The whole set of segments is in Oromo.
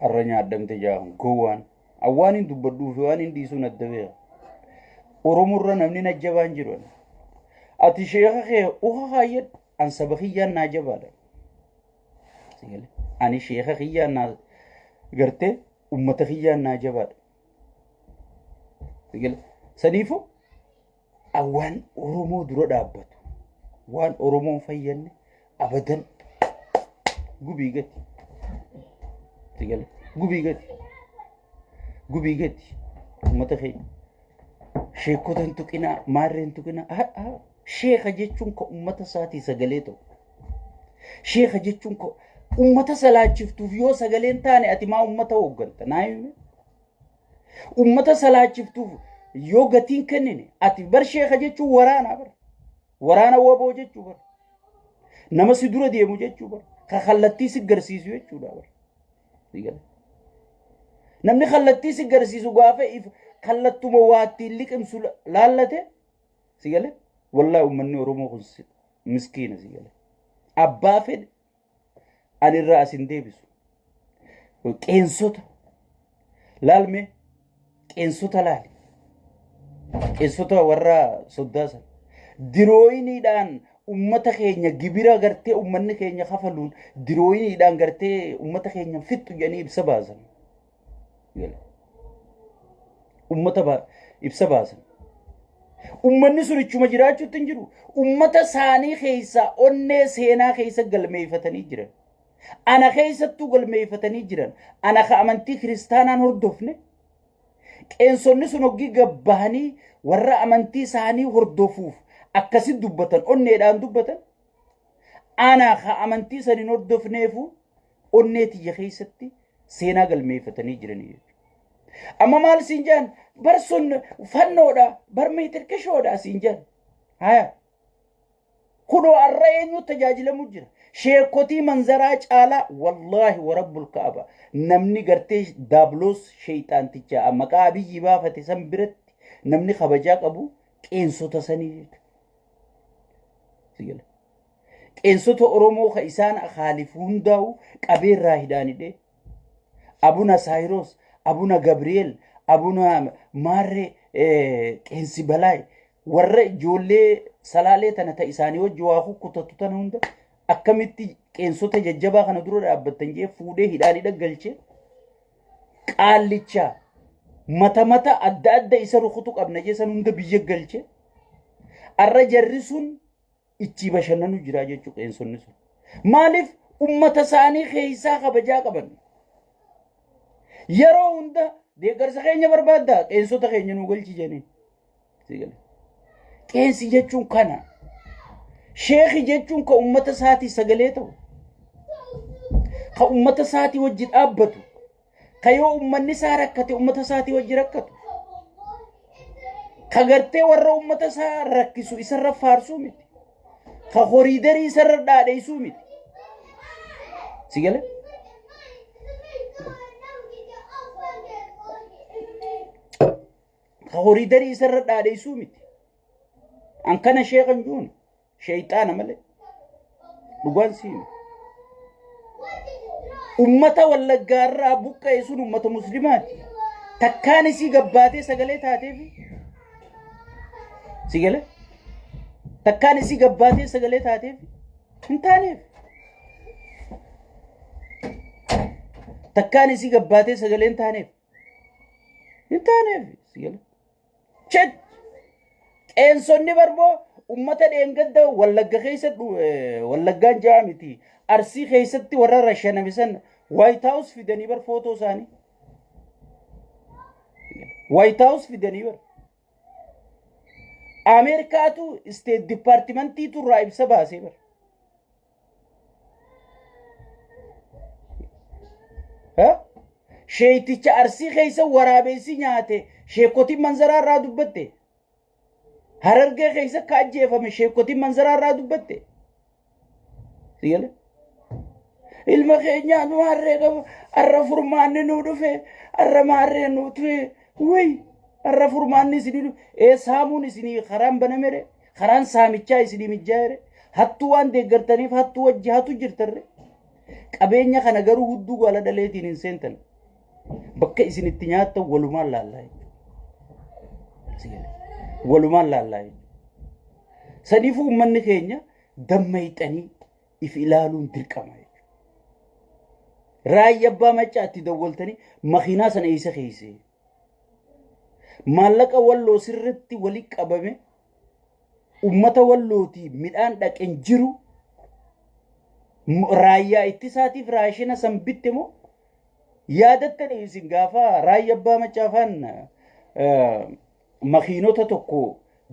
arranya addamte jaahan gowwaan awwaan hin dubbadhuu fi waan hin dhiisuun adda beeka oromurra namni najjabaan jiru ati sheekha kee uha hayyadhu an saba kiyyaan naa jabaadha ani sheekha kiyyaan naa gartee ummata kiyyaan naa jabaadha saniifu awwaan oromoo dura dhaabbatu waan oromoon fayyanne abadan gubii gati gubii gati ummata keenya sheekotan tuqinaa maarreen tuqinaa sheekha jechuun ka ummata isaatii sagalee ta'u sheekha jechuun ka ummata salaachiftuuf yoo sagaleen taane ati maa ummata hoogganta naayime ummata salaachiftuuf yoo gatiin kennine ati bar sheekha jechuun waraana waboo jechuu bar nama si dura deemu jechuu bar ka kallattii si garsiisu jechuudha bar namni kallattii si garsiisu gaafa if kallattuma waatti liqimsu laallate sigale wallahi ummanni oromoo kun miskiina sigale abbaa fedhe anirraa asin deebisu qeensota laalme qeensota laali qeensota warra soddaasan dirooyiniidhaan ummata keenya gibira gartee ummanni keenya kafaluun dirooyiniidhaan gartee ummata keenya fixu jedhanii ibsa baasan ummata ibsa baasan ummanni sun ichuma jiraachuutti hin jiru ummata isaanii keessa onnee seenaa keessa galmeeffatanii jiran ana keessattuu galmeeffatanii jiran ana ka amantii kiristaanaan hordofne qeensonni sun hoggii gabbahanii warra amantii isaanii hordofuuf akkasit dubbatan onneedhaan dubbatan ana ka amantii saniin hordofneefu onnee tiyya keessatti seenaa galmeeffatanii jiranii amma maal siin jaan bar sun fannoodha bar meetirkishoodha siin jaan haya kunoo arra eenyu tajaajilamu jira sheekotii manzaraa caalaa wallaahi warabbul ka'aba namni gartee daabloos sheeyxaanticha maqaa biyyi baafate san biratti namni kabajaa qabu qeensota sanii sigale qeensota oromoo ka isaan akhaalifu hundaa'u qabeerraa hidhaanidhe abuna saayiroos abuna gabriel abuna maarre qeensi balaay warra ijoollee salaalee tana ta isaanii wajji waa kukkutatu tana hunda akkamitti qeensota jajjabaa kana dura dhaabbattan jee fuudhee hidhaanii dhaggalche qaallicha mata adda adda isa rukutu qabna jee san hunda biyya galche arra jarri sun ichi bashannanu jira jechuu qeensonni sun maaliif ummata isaanii keessaa kabajaa qaban yeroo hunda deeggarsa keenya barbaadda qeensota keenya nu galchi jenneen sigale qeensi jechuun kana sheekhi jechuun ka ummata isaatii sagalee ta'u ka ummata isaatii wajji dhaabbatu ka yoo ummanni isaa rakkate ummata isaatii wajji rakkatu ka gartee warra ummata isaa rakkisu isarra faarsuu miti ka horiidarii isarra dhaadheessuu miti sigale ka horiidarii isarra dhaadheessuu miti an kana sheekhan juuni shayxaana malee dhugaan siin ummata wallaggaarraa buqqa'e sun ummata muslimaati takkaan isii gabbaatee sagalee taateef sigale takkaan isii gabbaatee sagalee taateef hin taaneef takkaan isii gabbaatee sagalee hin taaneef sigale chet qeensonni barboo ummata dheengadda wallagga keessatti wallaggaan jaa miti arsii keessatti warra rashanamisan white house fidanii bar footoo isaanii white house fidanii bar ameerikaatu state departmentiitu irraa ibsa baasee bar sheeyticha arsii keessa waraabeessi nyaate sheekotiin manzaraa irraa dubbatte harargee keessa ka ajjeefame sheekotiin manzaraa irraa dubbatte sigale ilma keenyaa nu harree qabu arra furmaanni nu dhufe arra maarree nu tufe way arra furmaanni isinii dhufe saamuun isinii karaan banamere karaan saamichaa isinii mijjaare hattuu waan deeggartaniif hattuu wajji hatu jirtarre qabeenya kana garuu hudduu wala dhaleetiin hin seentan bakka isin itti nyaattan walumaan laallaa walumaan laallaa sadiifuu ummanni keenya dammayxanii if ilaaluun dirqama raayya abbaa macaatti dawwaltanii makiinaa sana eessa keesse maallaqa walloo sirritti wali qabame ummata wallooti midhaan dhaqen jiru raayyaa ittisaatiif raashina san bitte moo yaadattanii isin gaafa raayya abbaa macaafaan makiinota tokko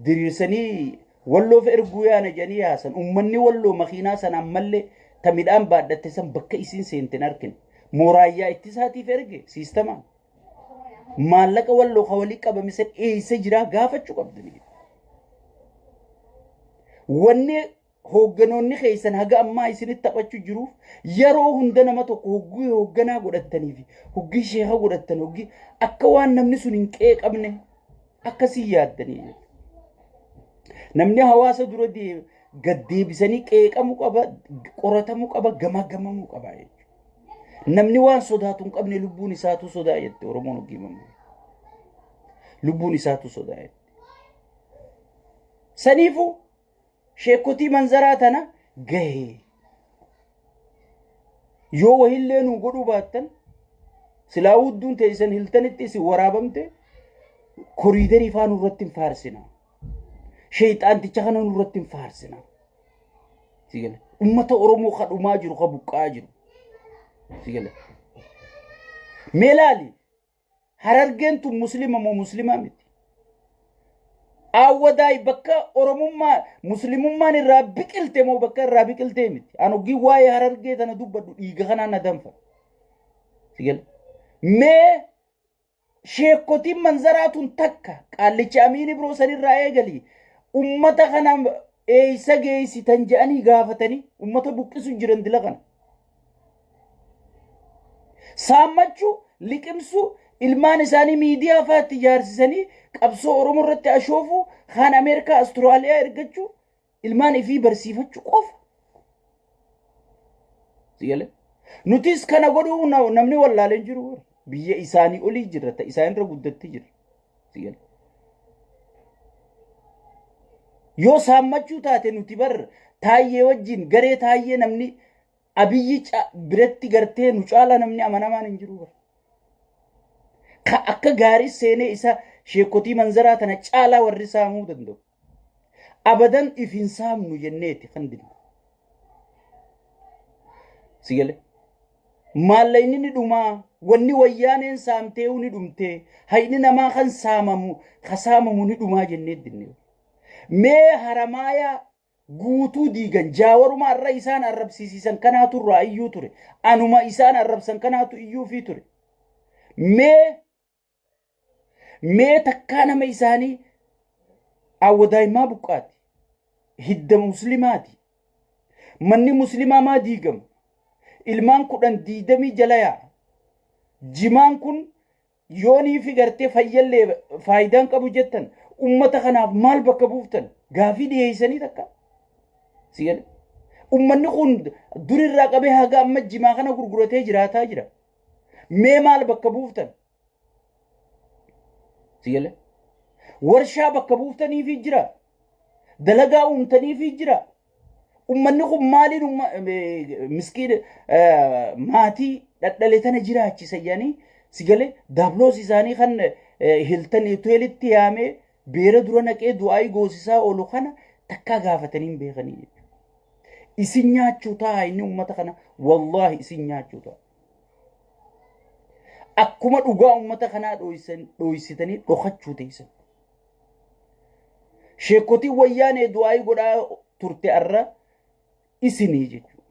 diriirsanii walloof erguu yaana jedhanii yaasan ummanni walloo makiinaa sana ammallee ta midhaan baadhatte san bakka isin seenten argine mooraayyaa ittisaatiif erge siistamaan maallaqa walloo ka walii qabame san eessa jiraa gaafachuu qabdanii wanni hoogganoonni keessan haga ammaa isinitti taphachuu jiruuf yeroo hunda nama tokko hogguu hoogganaa godhattanii fi hoggii sheeka godhattan hoggii akka waan namni sun hin qeeqabne akkasii yaaddanii namni hawaasa dura gaddeebisanii qeeqamuu qaba qoratamuu qaba gamagamamuu qaba namni waan sodaatu hin qabne lubbuun isaatu sodaa jette oromoon hoggii lubbuun isaatu sodaa jette saniifuu sheekotii manzaraa tana gahee yoo wahillee nu godhuu baattan silaa hudduun teessan hiltanitti isin waraabamte koriidarii faan irratti hin faarsina sheexaanticha kana irratti hin faarsina sigale ummata oromoo kadhumaa jiru ka buqqaa jiru sigale meelaali harargeen tun muslima moo muslimaa miti awwadaay bakka oromummaa muslimummaan irraa biqilte moo bakka irraa biqilte miti an oggii waa'ee harargee tana dubbadhu dhiiga kanaan na danfa sigale mee sheekotiin manzaraatun takka qaallicha amiini biroo sanirraa eegalii ummata kana eeysa geeysitan jedhanii gaafatanii ummata buqqisu jiran dila kana saammachuu liqimsuu ilmaan isaanii miidiyaa faatti ijaarsisanii qabsoo oromoo irratti ashoofu kaan ameerikaa astiraaliyaa ergachuu ilmaan ifii barsiifachuu qofa sigale nutis kana godhuu namni wallaaleen jiru biyya isaanii olii jirra ta isaanirra guddatti jira sigale yoo saammachuu taate nuti bar taayyee wajjin garee taayyee namni abiyyi biratti gartee nu caala namni amanamaan hin jiru ka akka gaarii seenee isa sheekotii manzaraa tana caalaa warri saamuu danda'u abadan ifin saamnu jenneeti kan dinnu sigale maallayni ni dhumaa wanni wayyaaneen saamtee ni dhumtee hayni namaa kan saamamu ni dhumaa jennee dinne mee haramaaya guutuu diigan jaawaruma irra isaan arrabsiisisan kanaatu irraa iyyuu ture anuma isaan arrabsan kanaatu iyyuu fi ture mee takkaa nama isaanii awwadaayimaa buqqaati hidda muslimaati manni muslimaa maa diigamu ilmaan 10 jala yaa jimaan kun yoonii fi gartee fayyallee faayidaan qabu jettan ummata kanaaf maal bakka buuftan gaafii dhiyeessanii takka sigale ummanni kun durirraa qabee haga amma jimaa kana gurguratee jiraataa jira mee maal bakka buuftan sigale warshaa bakka buuftanii fi jira dalagaa uumtanii fi jira ummanni kun maaliin miskiin maatii dhadhaletana jiraachisa jedhanii sigale daabloos isaanii kan hiltan hoteelitti yaamee beera dura naqee du'aay goosisaa oolu kana takkaa gaafatanii beekanii isin nyaachuu ta'a inni ummata kana wallahi isin nyaachuu ta'a akkuma dhugaa ummata kanaa dhoysitanii dhokachuu teessan sheekotii wayyaanee du'aay godhaa turte arra isinii jechuudha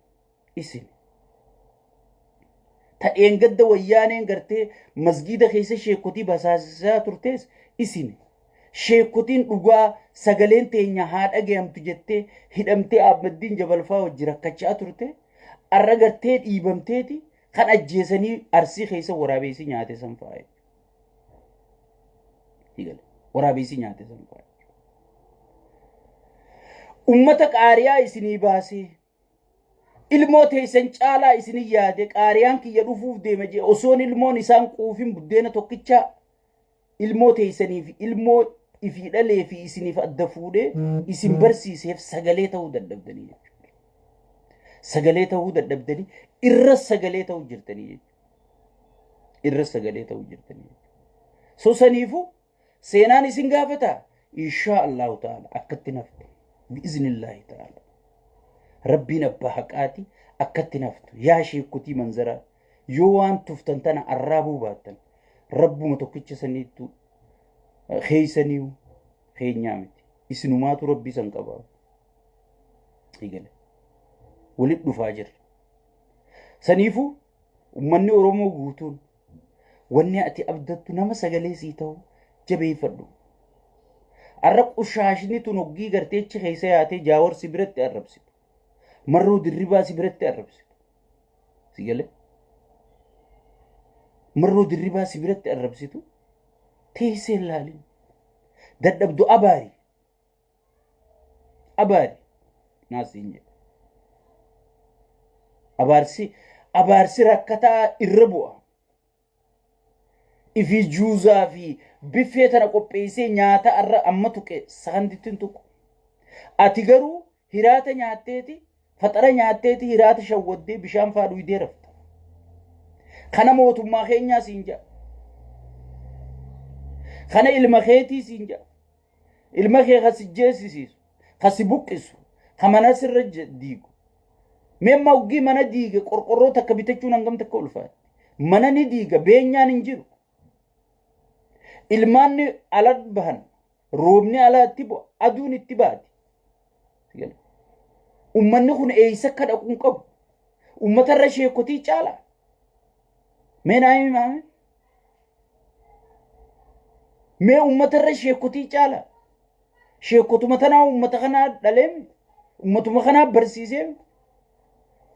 isin ta'een gadda wayyaaneen gartee masgiida keessa sheekotii basaasisaa turtees isin sheekotiin dhugaa sagaleen teenya haa dhagayamtu jettee hidhamtee Ahmaddiin Jabalfaa wajji rakkachaa turte arra gartee dhiibamteeti kan ajjeesanii arsii keessa waraabeessi nyaate san fa'aa waraabeessi nyaate san fa'aa ummata qaariyaa isinii baasee ilmoota isan caalaa isin yaade qaariyaan kiyya dhufuuf deema jee osoon ilmoon isaan quufin buddeena tokkicha ilmoota isaniif ilmoo ifii dhalee fi isiniif adda fuudhee isin barsiiseef sagalee ta'uu dadhabdanii jechuudha. Sagalee ta'uu dadhabdanii irra sagalee ta'uu jirtanii jechuudha. Irra sagalee ta'uu jirtanii jechuudha. So saniifu seenaan isin gaafata insha Allahu ta'ala akkatti nafte bi'iznillaahi ta'ala. Rabbiin abbaa haqaati akkatti naftu yaa sheekutii manzara yoo waan tuftan tana arraabuu baattan rabbuma tokkicha saniittu keeysaniiw keenyaa miti isinumaatu rabbii san qabaa igale walit dhufaa jirra saniifu ummanni Oromoo guutuun wanni ati abdattu nama sagalee sii ta'u jabeeffadhu arra qushaashni tun hoggii garteechi keessa yaatee jaawarsi biratti arrabsitu مرو دربا سبرت أربس سيجله مرو دربا سبرت أربسيتو تيسير لالين دد أباري ناس إنجا أبارسي ركتا الربوة إفي جوزا في بفيتنا قبيسي نياتا أرى أمتوك ساندتين توكو أتيغرو هراتا نياتيتي فطرة نياتيتي هراتا شودي بشام فادو يديرفت خانا موتو ما خينيا سينجا خانا المخيتي سينجا المخي خاسي جيسي سيسو خاسي بوكسو خمانا سر ديكو مما وقي منا ديغا قرقرو تكبتكو ننغم تكول فات منا نديغا بينيا ننجرو ilmaanni ala bahan roobni ala tibo aduun itti baati ummanni kun eeysa akka dhaquun qabu ummatarra sheekotii caala meenaami maame mee ummatarra sheekotii caala sheekotuma tanaa ummata kanaa dhaleem ummatuma kanaa barsiiseem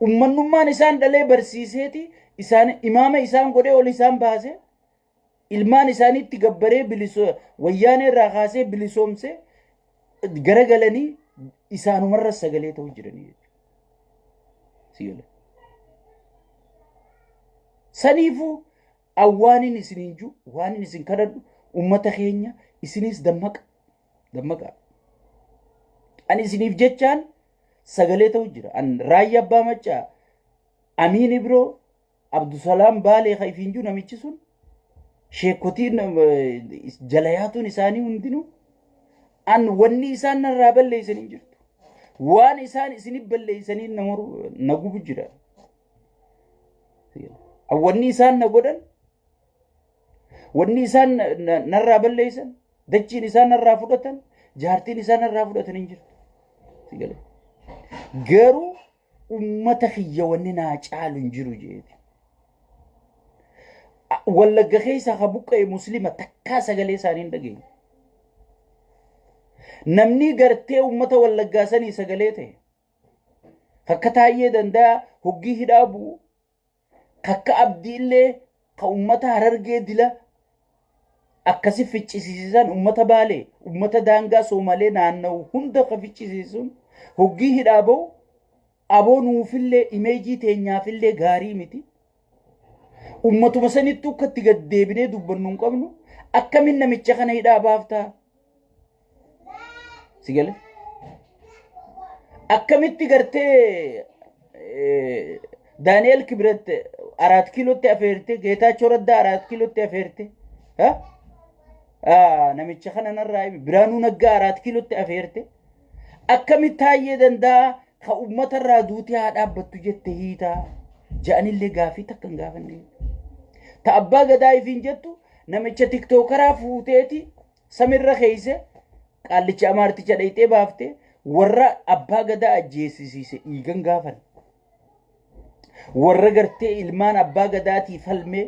ummannummaan isaan dhalee barsiiseeti isaan imaama isaan godhee ol isaan baasee ilmaan isaaniitti gabbaree bilisoo wayyaanee irraa kaasee bilisoomse garagalanii isaanumarra sagalee ta'uu jiranii jechuudha. Saniifuu awwaanin isiniin jiru waanin isin kadhadhu ummata keenya isinis dammaqa. Ani isiniif jechaan sagalee ta'uu jira. An Raayyaa Abbaa Maccaa Amiin Ibroo Abdusalaam Baalee kaifiin jiru namichi sun sheekotiin jalayaatuun isaanii hundinuu an wanni isaan narraa balleeysanii jirtu waan isaan isinif balleeysanii nagubu jira wanni isaan na godhan wanni isaan narraa balleeysan dachiin isaan narraa fudhatan jaartiin isaan narraa fudhatan hin jirtu garuu ummata kiyya wanni naa caalu hin jiru jeeti wallagga keessa habuqqee muslima takkaa sagalee isaaniin dhageenya namni gartee ummata wallaggaa sanii sagalee ta'e akka taayee danda'a hoggii hidhaa bu'u akka abdiillee ka ummata Harargee dila akkasi ficcisiisan ummata Baalee ummata daangaa Soomalee naanna'u hunda ka ficcisiisun hoggii hidhaa bu'u aboo nuufillee imeejii teenyaafillee gaarii miti ummatuma sanittu akkatti gaddeebinee dubbannu hin qabnu akkamiin namicha kana hidhaa baaftaa sigale akkamitti gartee Daani'el Kibret 4 kiilootti afeerte Geetaachoo Raddaa 4 kiilootti afeerte namicha kana narraa Biraanuu Naggaa 4 kiilootti afeerte akkamitti taayee danda'a ka ummatarraa duutii haa dhaabbattu jette hiitaa ja'anillee gaafii takka hin gaafanne ta abbaa gadaa ifiin jettu namicha tiktookaraa fuuteeti samirra keeyse qaallicha amaarticha dhayxee baafte warra abbaa gadaa ajjeesisiise dhiigan gaafan warra gartee ilmaan abbaa gadaatii falmee